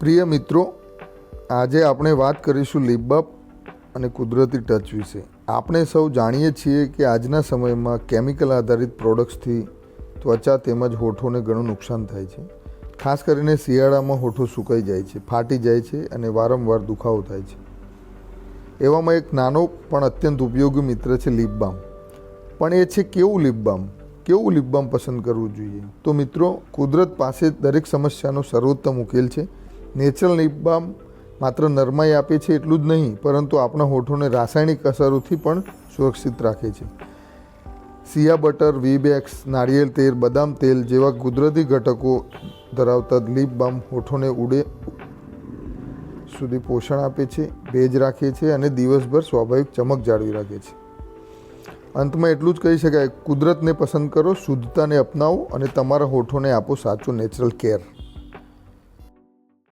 પ્રિય મિત્રો, આજે આપણે વાત કરીશું લિપ બામ અને કુદરતી ટચ વિશે. આપણે સૌ જાણીએ છીએ કે આજના સમયમાં કેમિકલ આધારિત પ્રોડક્ટ્સથી ત્વચા તેમજ હોઠોને ઘણું નુકસાન થાય છે. ખાસ કરીને શિયાળામાં હોઠો સુકાઈ જાય છે, ફાટી જાય છે અને વારંવાર દુખાવો થાય છે. એવામાં એક નાનો પણ અત્યંત ઉપયોગી મિત્ર છે લિપ બામ. પણ એ છે કેવું લિપ બામ? કેવું લિપ બામ પસંદ કરવું જોઈએ? તો મિત્રો, કુદરત પાસે દરેક સમસ્યાનો સર્વોત્તમ ઉકેલ છે. નેચરલ લિપ બામ માત્ર નરમાઈ આપે છે એટલું જ નહીં, પરંતુ આપણા હોઠોને રાસાયણિક અસરોથી પણ સુરક્ષિત રાખે છે. સિયા બટર, વીબેક્સ, નારિયેળ તેલ, બદામ તેલ જેવા કુદરતી ઘટકો ધરાવતા લિપ બામ હોઠોને ઉડે સુધી પોષણ આપે છે, ભેજ રાખે છે અને દિવસભર સ્વાભાવિક ચમક જાળવી રાખે છે. અંતમાં એટલું જ કહી શકાય, કુદરતને પસંદ કરો, શુદ્ધતાને અપનાવો અને તમારા હોઠોને આપો સાચો નેચરલ કેર.